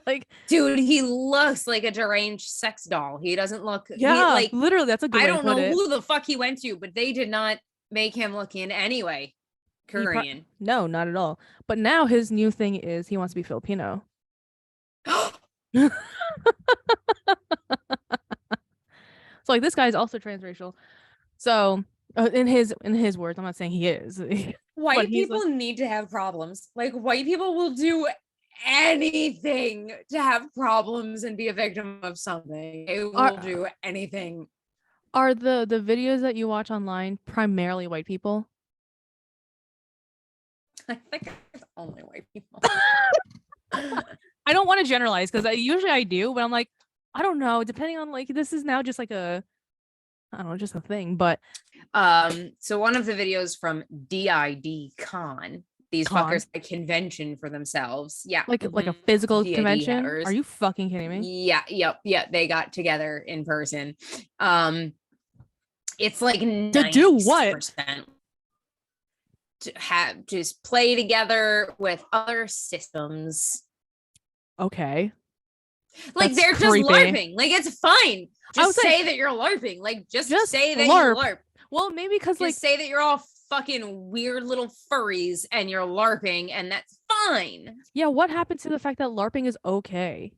Like, dude, he looks like a deranged sex doll. He doesn't look. Like literally, that's a good. I don't know who the fuck he went to, but they did not make him look in any way Korean. No, not at all. But now his new thing is he wants to be Filipino. So like this guy is also transracial. So in his words, I'm not saying he is. White people need to have problems. Like white people will do anything to have problems and be a victim of something. They will do anything. Are the videos that you watch online primarily white people? I think it's only white people. I don't want to generalize because usually I do, but I'm like, I don't know. Depending on like, this is now just like I don't know, just a thing. But so one of the videos from DID Con, these fuckers a convention for themselves. Yeah. Like a physical DID convention. Hatters. Are you fucking kidding me? Yeah. Yep. They got together in person. It's like to do what? To have just play together with other systems. Okay. Like that's they're creepy. Just LARPing. Like it's fine. Just say that you're LARPing. Like just say that you LARP. Well, maybe because like say that you're all fucking weird little furries and you're LARPing, and that's fine. Yeah, what happened to the fact that LARPing is okay?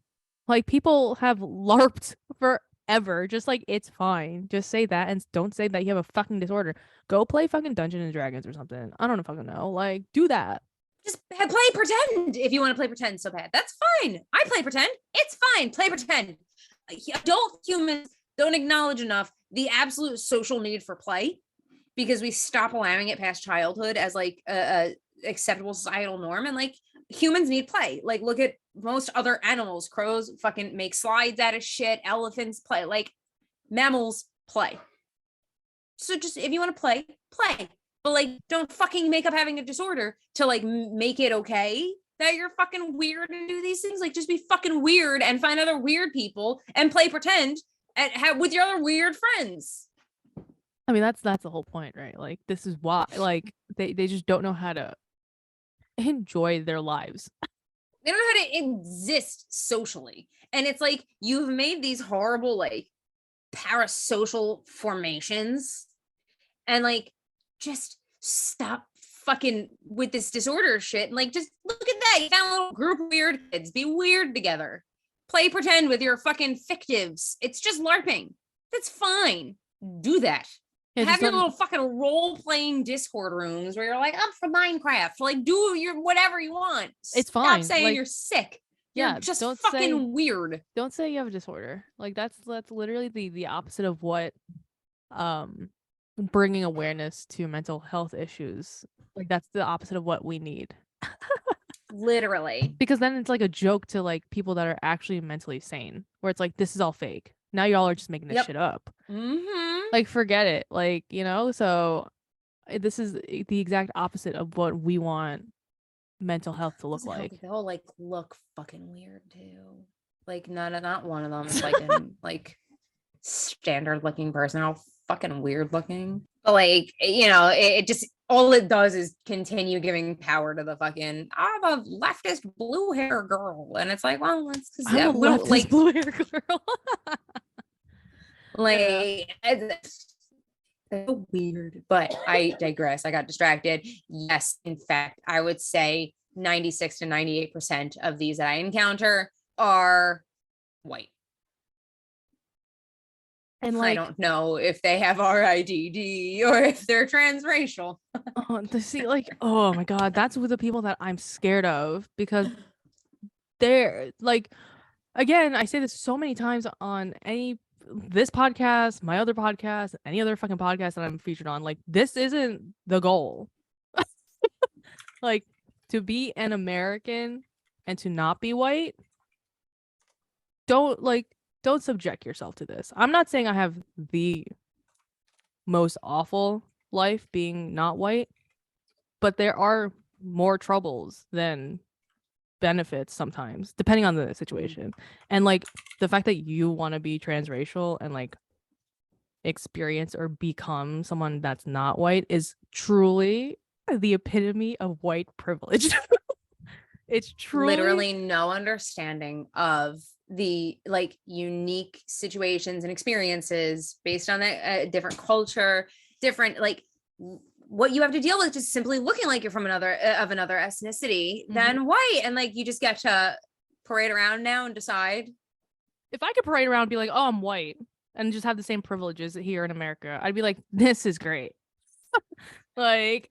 Like people have LARPed forever. Just like it's fine. Just say that and don't say that you have a fucking disorder. Go play fucking Dungeons and Dragons or something. I don't fucking know. Like do that. Just play pretend if you want to play pretend so bad. That's fine. I play pretend. It's fine. Play pretend. Adult humans don't acknowledge enough the absolute social need for play because we stop allowing it past childhood as like a acceptable societal norm. And like humans need play. Like look at most other animals. Crows fucking make slides out of shit. Elephants play. Like mammals play. So just if you want to play, play. But like, don't fucking make up having a disorder to like make it okay that you're fucking weird and do these things. Like, just be fucking weird and find other weird people and play pretend and with your other weird friends. I mean, that's the whole point, right? Like, this is why, like, they just don't know how to enjoy their lives. They don't know how to exist socially. And it's like, you've made these horrible, like, parasocial formations. And like, just stop fucking with this disorder shit. And like, just look at that. You found a little group of weird kids. Be weird together. Play pretend with your fucking fictives. It's just LARPing. That's fine. Do that. Yeah, have your little fucking role-playing Discord rooms where you're like, up for Minecraft. Like, do your whatever you want. It's fine. Stop saying like, you're sick. You're just don't fucking weird. Don't say you have a disorder. Like, that's literally the opposite of what bringing awareness to mental health issues. Like, that's the opposite of what we need. Literally. Because then it's like a joke to like people that are actually mentally sane, where it's like, this is all fake. Now y'all are just making this shit up. Like, forget it. Like, you know, so this is the exact opposite of what we want mental health to look like. They'll like look fucking weird too. Like not one of them is like an like standard looking person. They're all fucking weird looking. But like, you know, it just all it does is continue giving power to the fucking I'm a leftist blue hair girl. And it's like, well, it's because I'm a leftist like blue hair girl. Like it's so weird, but I digress. I got distracted. Yes, in fact, I would say 96 to 98% of these that I encounter are white. And like, I don't know if they have RIDD or if they're transracial. See, like, oh my God, that's with the people that I'm scared of, because they're like, again, I say this so many times on this podcast, my other podcast, any other fucking podcast that I'm featured on. Like, this isn't the goal. Like, to be an American and to not be white, don't subject yourself to this. I'm not saying I have the most awful life being not white, but there are more troubles than benefits sometimes, depending on the situation. And like, the fact that you want to be transracial and like experience or become someone that's not white is truly the epitome of white privilege. It's truly literally no understanding of the like unique situations and experiences based on that different culture, different like what you have to deal with just simply looking like you're from another ethnicity than white. And like, you just get to parade around now and decide. If I could parade around and be like, oh, I'm white, and just have the same privileges here in America, I'd be like, this is great. like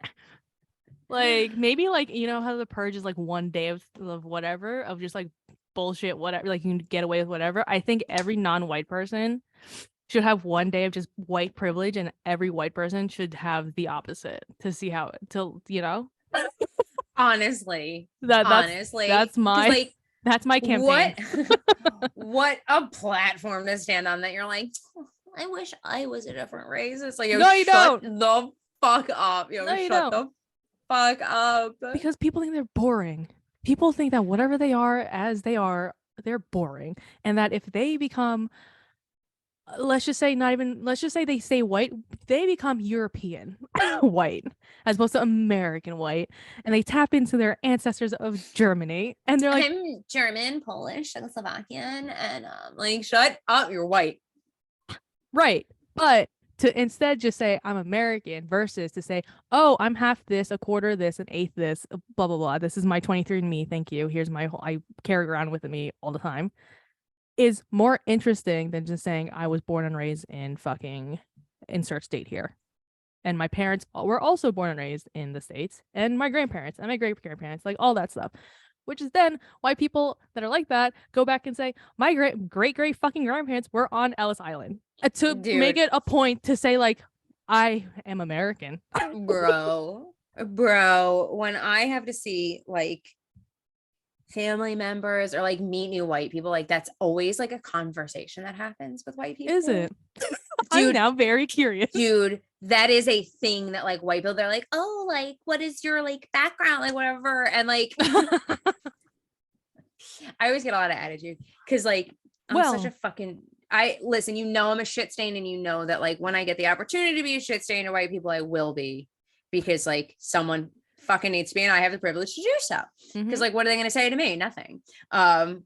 maybe like, you know how the purge is like one day of whatever, of just like bullshit, whatever, like you can get away with whatever. I think every non-white person should have one day of just white privilege, and every white person should have the opposite to see how you know. Honestly, that's my campaign. What a platform to stand on that you're like, oh, I wish I was a different race. It's like, no, you don't. The fuck up. No, you don't. The fuck up. Because people think they're boring. People think that whatever they are, as they are, they're boring, and that if they become, let's just say they stay white, they become European white as opposed to American white, and they tap into their ancestors of Germany, and they're like, I'm German, Polish, Czechoslovakian, and like, shut up, you're white. Right. But to instead just say I'm American versus to say, oh, I'm half this, a quarter this, an eighth this, blah blah blah, this is my 23andMe, thank you, here's my whole, I carry around with me all the time, is more interesting than just saying I was born and raised in fucking insert state here, and my parents were also born and raised in the States, and my grandparents and my great-grandparents, like all that stuff. Which is then why people that are like that go back and say my great fucking grandparents were on Ellis Island, to make it a point to say like I am American. bro, when I have to see like family members or like meet new white people, like that's always like a conversation that happens with white people. Is it? I'm now very curious. Dude, that is a thing that like white people, they're like, oh, like what is your like background, like whatever, and like I always get a lot of attitude because like I'm such a fucking listen, you know, I'm a shit stain, and you know that like when I get the opportunity to be a shit stain to white people, I will be, because like someone fucking needs to be, and I have the privilege to do so. Because like, what are they gonna say to me? Nothing. God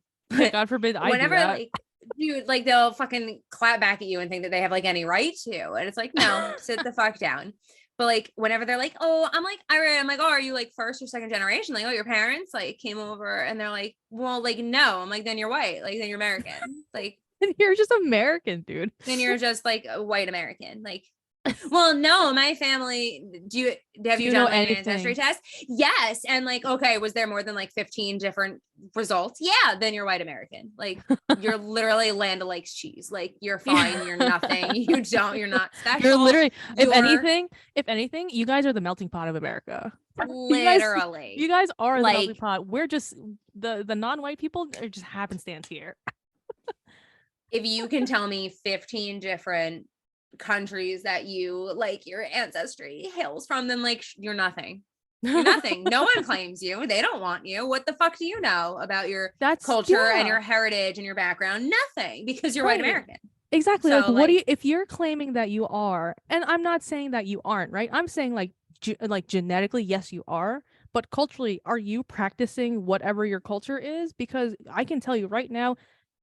forbid I whenever do that. Like, dude, like they'll fucking clap back at you and think that they have like any right to, and it's like, no, sit the fuck down. But like whenever they're like, oh, I'm like Irish, I'm like, oh, are you like first or second generation? Like, oh, your parents like came over, and they're like, well, like no. I'm like, then you're white, like then you're American, like you're just American, dude. Then you're just like a white American, like. Well, no, my family. Have you done like an ancestry test? Yes, and like, okay, was there more than like 15 different results? Yeah, then you're white American. Like, you're literally Land O'Lakes cheese. Like, you're fine. You're nothing. You're not special. You're literally, if anything, you guys are the melting pot of America. Literally, you guys are the melting pot. We're just the non-white people are just happenstance here. If you can tell me 15 different countries that you like your ancestry hails from, then like you're nothing. You're nothing. No one claims you. They don't want you. What the fuck do you know about your culture and your heritage and your background? Nothing, because you're white American. Exactly. So, like, what do you, if you're claiming that you are, and I'm not saying that you aren't, right? I'm saying like genetically, yes, you are, but culturally, are you practicing whatever your culture is? Because I can tell you right now,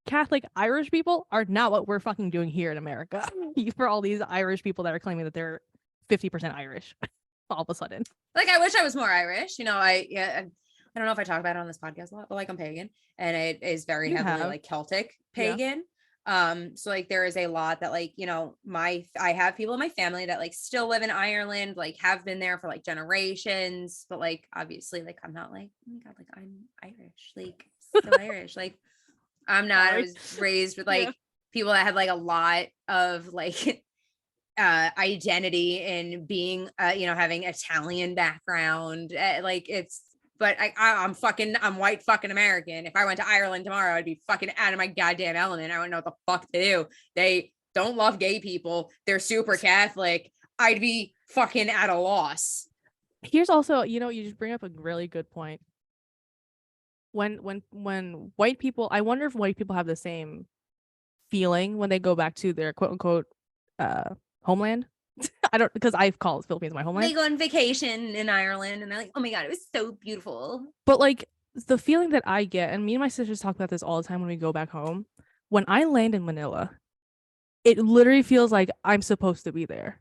Catholic Irish people are not what we're fucking doing here in America. For all these Irish people that are claiming that they're 50% Irish all of a sudden. Like, I wish I was more Irish. You know, I don't know if I talk about it on this podcast a lot, but like I'm pagan, and it is very heavily like Celtic pagan. Yeah. So like there is a lot that like, you know, I have people in my family that like still live in Ireland, like have been there for like generations, but like obviously like I'm not like, oh my God, like I'm Irish, like so Irish, like I'm not. I was raised with like people that had like a lot of like identity in being you know, having Italian background, like it's, but I'm white fucking American. If I went to Ireland tomorrow, I'd be fucking out of my goddamn element. I wouldn't know what the fuck to do. They don't love gay people. They're super Catholic. I'd be fucking at a loss. Here's also, you know, you just bring up a really good point. When white people, I wonder if white people have the same feeling when they go back to their quote unquote homeland. I don't, because I've called Philippines my homeland. They go on vacation in Ireland and they're like, oh my God, it was so beautiful. But like the feeling that I get, and me and my sisters talk about this all the time when we go back home, when I land in Manila, it literally feels like I'm supposed to be there.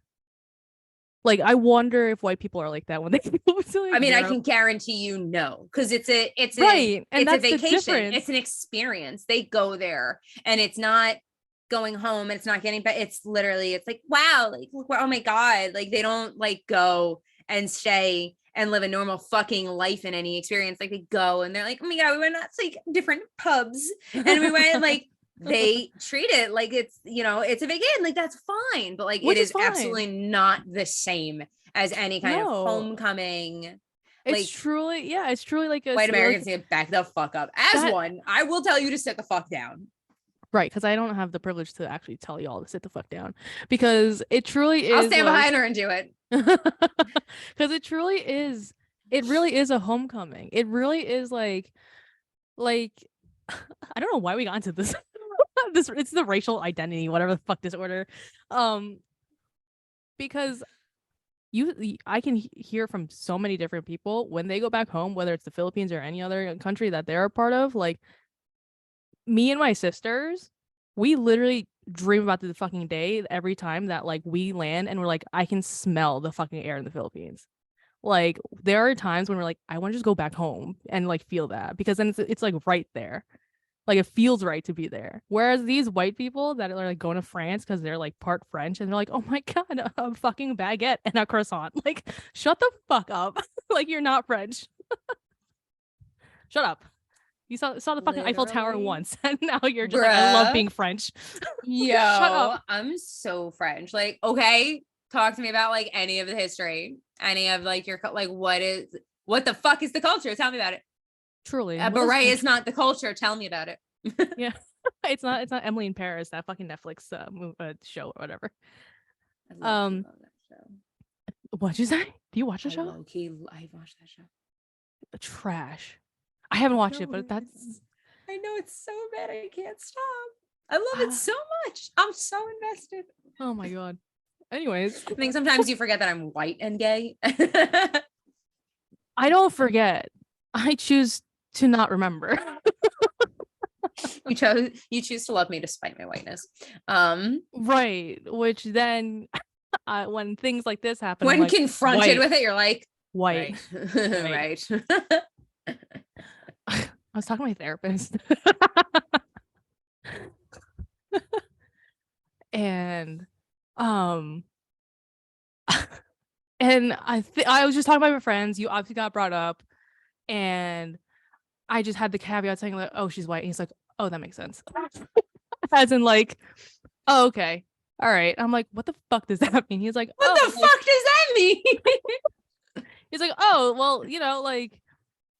Like, I wonder if white people are like that when they go to I mean, Europe. I can guarantee you no, because it's a vacation. It's an experience. They go there and it's not going home and it's not getting back. It's literally, it's like, wow, like, oh my God. Like, they don't like go and stay and live a normal fucking life in any experience. Like, they go and they're like, oh my God, we went out to like different pubs and we went like, they treat it like it's, you know, it's a vacation, like that's fine, but like it is absolutely not the same as any kind of homecoming. It's truly like a white Americans need to back the fuck up. As one, I will tell you to sit the fuck down. Right, because I don't have the privilege to actually tell y'all to sit the fuck down, because it truly is. I'll stand behind her and do it. Because it really is a homecoming. It really is like I don't know why we got into this. It's the racial identity, whatever the fuck disorder. Because I can hear from so many different people when they go back home, whether it's the Philippines or any other country that they're a part of, like me and my sisters, we literally dream about the fucking day every time that like we land and we're like, I can smell the fucking air in the Philippines. Like there are times when we're like, I want to just go back home and like feel that, because then it's like right there. Like it feels right to be there. Whereas these white people that are like going to France because they're like part French and they're like, oh my God, a fucking baguette and a croissant. Like, shut the fuck up. Like, you're not French. Shut up. You saw the fucking literally. Eiffel Tower once, and now you're just like, I love being French. Yo, shut up. I'm so French. Like, okay, talk to me about like any of the history, any of like your like what the fuck is the culture? Tell me about it. Truly, beret is not the culture. Tell me about it. Yeah, it's not Emily in Paris, that fucking Netflix show or whatever. I love that show. What'd you say? Do you watch the show? I watched that show. Trash. I haven't watched it, but that's. I know it's so bad. I can't stop. I love it so much. I'm so invested. Oh my God. Anyways, I think sometimes you forget that I'm white and gay. I don't forget. I choose to not remember. You choose to love me despite my whiteness. Right, which then when things like this happen, when I'm like, confronted with it, you're like, white. Right. I was talking to my therapist. And and I was just talking about my friends. You obviously got brought up, and I just had the caveat saying like, oh, she's white. And he's like, oh, that makes sense. As in like, oh, okay. All right. I'm like, what the fuck does that mean? He's like, what the fuck does that mean? He's like, oh, well, like,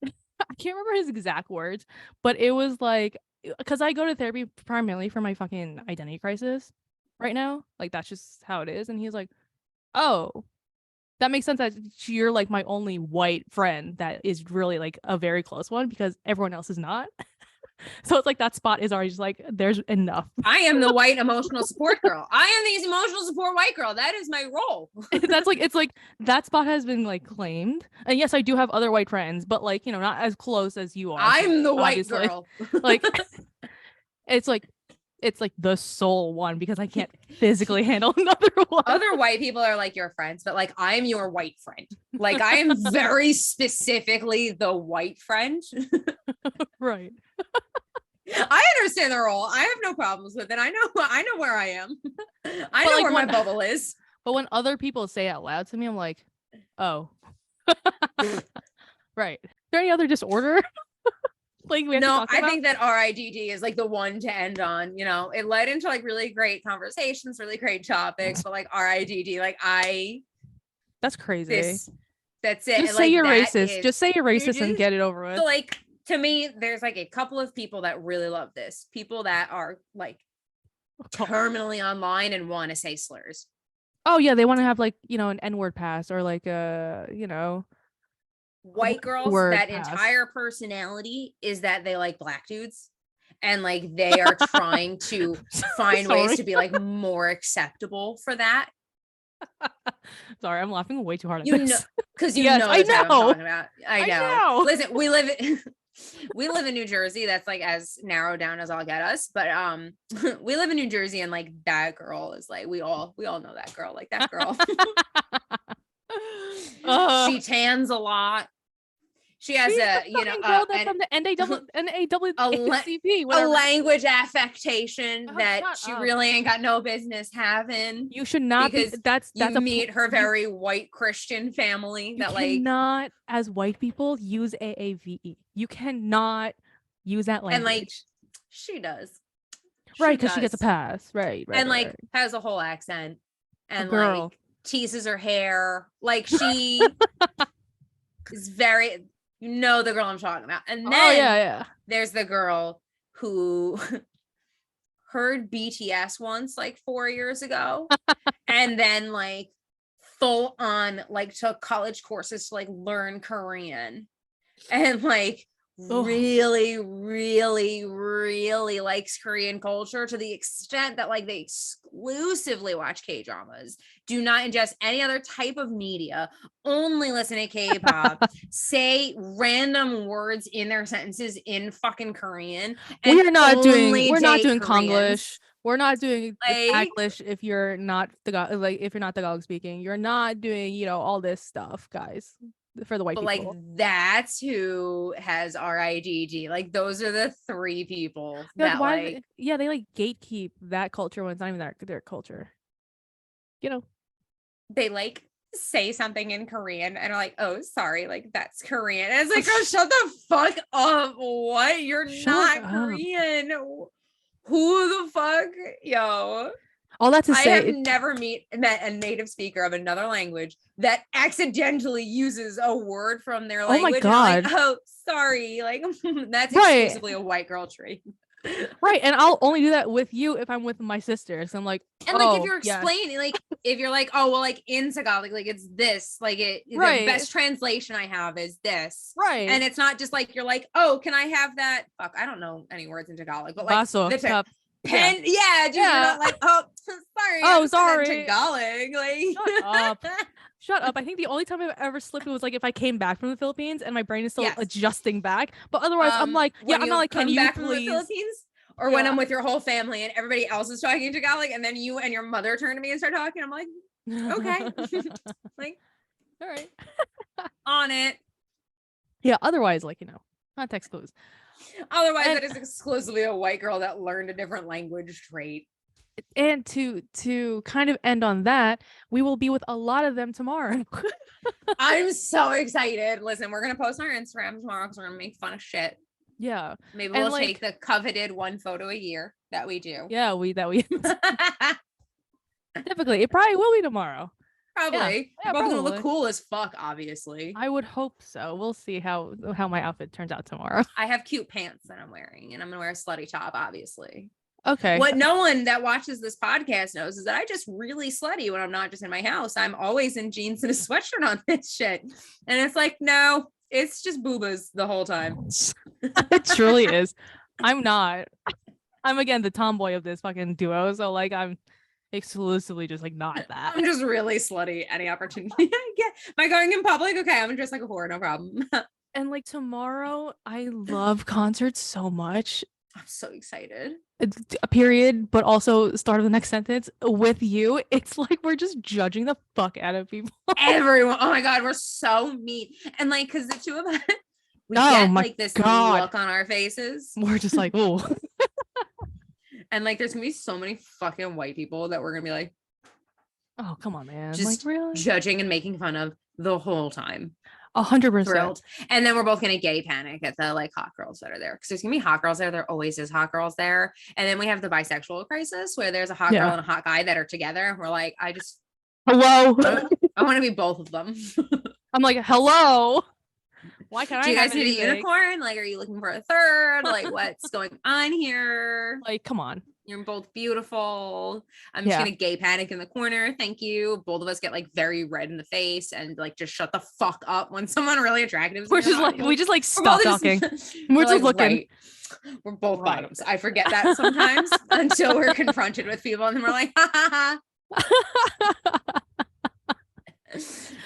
I can't remember his exact words, but it was like, because I go to therapy primarily for my fucking identity crisis right now. Like, that's just how it is. And he's like, oh, that makes sense that you're like my only white friend that is really like a very close one because everyone else is not. So it's like that spot is already just like, there's enough. I am the white emotional support girl. I am the emotional support white girl. That is my role. That's like, it's like that spot has been like claimed. And yes, I do have other white friends, but like, not as close as you are. I'm the white girl. Like, it's like the sole one because I can't physically handle another one. Other white people are like your friends, but like I'm your white friend. Like I am very specifically the white friend. Right. I understand the role. I have no problems with it. I know where I am. I know like where my bubble is. But when other people say it out loud to me, I'm like, oh. Right. Is there any other disorder? Like we have to talk about? I think that RIDD is like the one to end on. It led into like really great conversations, really great topics, but like RIDD, like that's crazy. That's it. Just say you're racist. Just say you're racist and get it over with. So like to me, there's like a couple of people that really love this. People that are like terminally online and want to say slurs. Oh yeah, they want to have like, an N-word pass or like white girls that entire personality is that they like black dudes and like they are trying to find ways to be like more acceptable for that. Sorry, I'm laughing way too hard at this. Because I know. What I'm talking about. I know. Listen, we live in New Jersey. That's like as narrowed down as I'll get us. But we live in New Jersey, and like that girl is like we all know that girl. Like that girl. She tans a lot. She has girl that's from the NAACP, a language affectation that she really ain't got no business having. You should not because that's meet her very white Christian family that like cannot as white people use AAVE. You cannot use that language. And like she does. Right, because she gets a pass. Right. And like has a whole accent and like teases her hair. Like she is very the girl I'm talking about. And then there's the girl who heard BTS once like 4 years ago and then like full on like took college courses to like learn Korean and like really, really, really likes Korean culture to the extent that like they exclusively watch K-dramas, do not ingest any other type of media, only listen to K-pop, say random words in their sentences in fucking Korean. And we're not doing Konglish. We're not doing English if you're not if you're not Tagalog speaking. You're not doing, all this stuff, guys. For the white people. Like that's who has RIDD. Like those are the three people that like they like gatekeep that culture when it's not even their culture. They like say something in Korean and are like, oh sorry, like that's Korean. And it's like, oh shut the fuck up. What? You're not Korean. Who the fuck? Yo. All that to say, I have never met a native speaker of another language that accidentally uses a word from their language. Oh my god! Like, oh, sorry, like that's exclusively a white girl trait. Right, and I'll only do that with you if I'm with my sisters. I'm like, and like if you're explaining, like if you're like, oh well, like in Tagalog, like it's this, like the best translation I have is this, right? And it's not just like you're like, oh, can I have that? Fuck, I don't know any words in Tagalog, but like Baso, cup. Pen, just you're not like, oh, sorry. Oh, sorry. Tagalog, like, Shut up. I think the only time I've ever slipped was like if I came back from the Philippines and my brain is still adjusting back. But otherwise, I'm like, I'm not like, can you back please? From the Philippines? Or when I'm with your whole family and everybody else is talking Tagalog, and then you and your mother turn to me and start talking, I'm like, Okay. Like, all right. On it. Yeah, otherwise, like, context clues. Otherwise, it is exclusively a white girl that learned a different language trait. And to kind of end on that, we will be with a lot of them tomorrow. I'm so excited. Listen, we're gonna post on our Instagram tomorrow because we're gonna make fun of shit. Yeah. Maybe we'll take the coveted one photo a year that we do. Yeah, typically it probably will be tomorrow. Probably. Yeah, we're both gonna look cool as fuck, obviously. I would hope so. We'll see how my outfit turns out tomorrow. I have cute pants that I'm wearing, and I'm gonna wear a slutty top, obviously. Okay. What no one that watches this podcast knows is that I just really slutty when I'm not just in my house. I'm always in jeans and a sweatshirt on this shit. And it's like, no, it's just boobas the whole time. It truly is. I'm not. I'm again the tomboy of this fucking duo. So like I'm exclusively just like not that. I'm just really slutty any opportunity I get. Am I going in public? Okay, I'm dressed like a whore, no problem. And like tomorrow, I love concerts so much. I'm so excited. A period, but also start of the next sentence with you. It's like we're just judging the fuck out of people. Everyone. Oh my god, we're so mean. And like, because the two of us, we get like this look on our faces. We're just like, oh. And like, there's gonna be so many fucking white people that we're gonna be like, oh come on, man, just like, really? Judging and making fun of the whole time. 100%. And then we're both gonna gay panic at the like hot girls that are there, because there's gonna be hot girls there always is hot girls there. And then we have the bisexual crisis where there's a hot girl and a hot guy that are together. We're like, hello. I want to be both of them. I'm like, hello, why can't do you guys need a unicorn? Like, are you looking for a third? Like, what's going on here? Like, come on. You're both beautiful. I'm just gonna gay panic in the corner. Thank you. Both of us get like very red in the face and like just shut the fuck up when someone really attractive. We're just like stop talking. We're just looking. Right. We're both bottoms. I forget that sometimes until we're confronted with people, and then we're like, ha ha ha.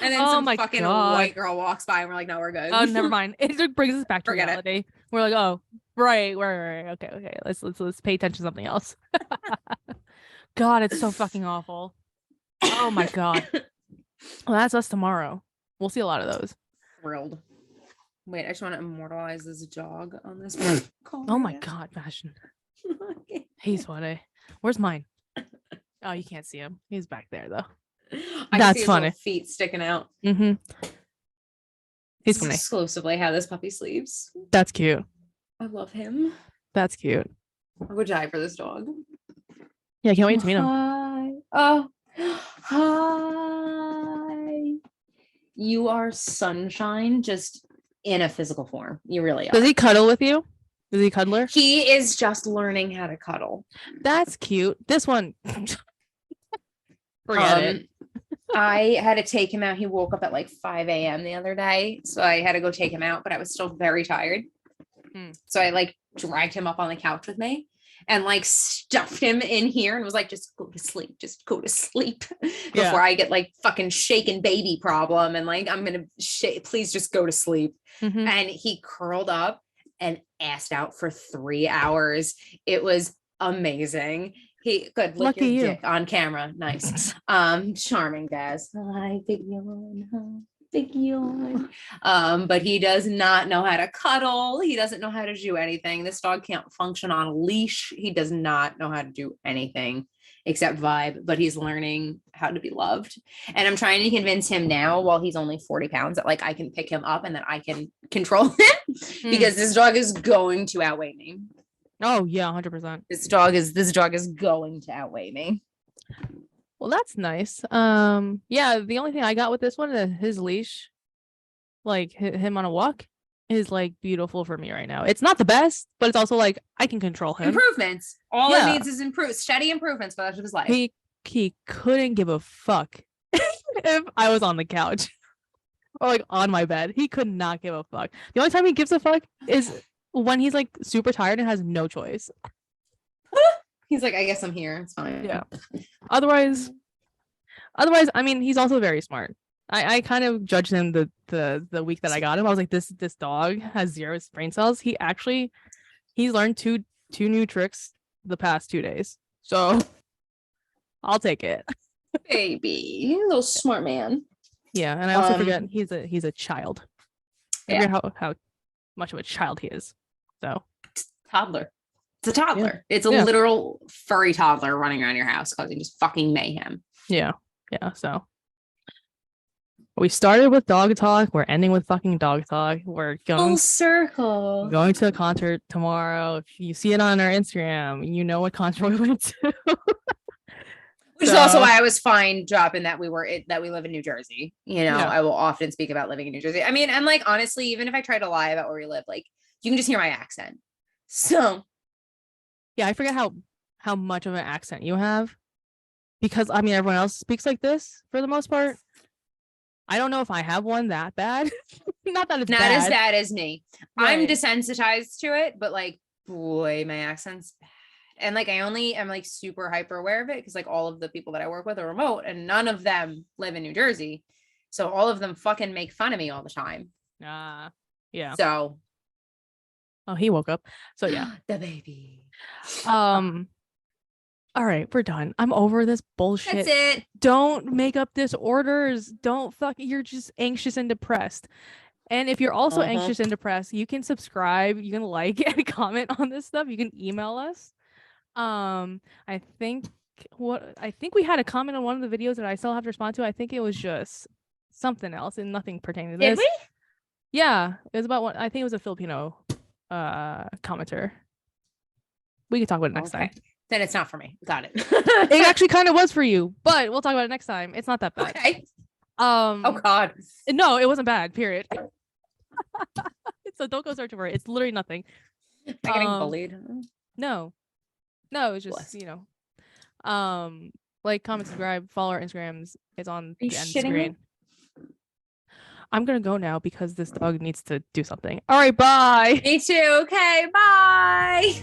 And then some fucking white girl walks by and we're like, no, we're good. Oh, never mind. It brings us back to reality. We're like, oh, right. Okay. Let's pay attention to something else. God, it's so fucking awful. Oh my god. Well, that's us tomorrow. We'll see a lot of those. Thrilled. Wait, I just want to immortalize this dog on this call. Oh my god, fashion. He's funny. Where's mine? Oh, you can't see him. He's back there though. That's funny. Feet sticking out. Mm-hmm. He's funny. Exclusively how this puppy sleeps. That's cute. I love him. That's cute. I would die for this dog. Yeah, I can't wait to meet him. Hi. Oh, hi. You are sunshine, just in a physical form. You really are. Does he cuddle with you? Is he a cuddler? He is just learning how to cuddle. That's cute. This one. Forget it. I had to take him out. He woke up at like 5 a.m. the other day. So I had to go take him out, but I was still very tired. So I like dragged him up on the couch with me and like stuffed him in here and was like, just go to sleep. Just go to sleep before I get like fucking shaken baby problem. And like, I'm going to please just go to sleep. Mm-hmm. And he curled up and assed out for 3 hours. It was amazing. He could lick your dick on camera. Nice. Charming Daz. Hi, big yawn. Hi, big yawn. But he does not know how to cuddle. He doesn't know how to do anything. This dog can't function on a leash. He does not know how to do anything except vibe, but he's learning how to be loved. And I'm trying to convince him now, while he's only 40 pounds, that like I can pick him up and that I can control him because this dog is going to outweigh me. Oh yeah, 100%. This dog is going to outweigh me. Well, that's nice. Yeah, the only thing I got with this one is his leash, like him on a walk, is like beautiful for me right now. It's not the best, but it's also like I can control him. Improvements. All it needs is steady improvements for the rest of his life. He couldn't give a fuck if I was on the couch or like on my bed. He could not give a fuck. The only time he gives a fuck is when he's like super tired and has no choice. He's like, I guess I'm here. It's fine. Yeah. Otherwise, I mean, he's also very smart. I kind of judged him the week that I got him. I was like, this dog has 0 brain cells. He's learned two new tricks the past 2 days. So I'll take it. Baby, little smart man. Yeah, and I also forget he's a child. I forget how much of a child he is. So toddler. It's a toddler. Yeah. It's a literal furry toddler running around your house causing just fucking mayhem. Yeah. So we started with dog talk. We're ending with fucking dog talk. We're going full circle. Going to a concert tomorrow. If you see it on our Instagram, you know what concert we went to. Which is also why I was fine dropping that we live in New Jersey. You know, I will often speak about living in New Jersey. I mean, and like honestly, even if I try to lie about where we live, like you can just hear my accent. So yeah, I forget how much of an accent you have. Because I mean everyone else speaks like this for the most part. I don't know if I have one that bad. Not that it's not bad. As bad as me. Right. I'm desensitized to it, but like boy, my accent's bad. And like I only am like super hyper aware of it because like all of the people that I work with are remote and none of them live in New Jersey. So all of them fucking make fun of me all the time. Yeah. So he woke up. So yeah. The baby. All right, we're done. I'm over this bullshit. That's it. Don't make up disorders. You're just anxious and depressed. And if you're also anxious and depressed, you can subscribe, you can like and comment on this stuff. You can email us. I think we had a comment on one of the videos that I still have to respond to. I think it was just something else and nothing pertaining to this. Did we? Yeah, it was about one. I think it was a Filipino commenter. We can talk about it next time. Then it's not for me. Got it. It actually kind of was for you, but we'll talk about it next time. It's not that bad. Okay. Oh God. No, it wasn't bad. Period. So don't go searching for it. It's literally nothing. Am I getting bullied? No, it's just like, comment, subscribe, follow our Instagrams. It's on the end screen. I'm gonna go now because this dog needs to do something. All right, bye. Me too. Okay, bye.